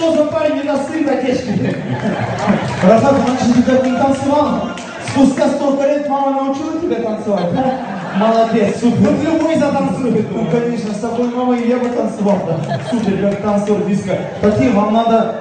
Что за парень, у нас сын отечественный. Рафат, раньше тебя не танцевал. Спустя столько лет мама научила тебя танцевать, да? Молодец, супер. Вот любой затанцует. Ну, конечно, с такой мамой я бы танцевал, да. Супер, как танцор диска. Таким вам надо...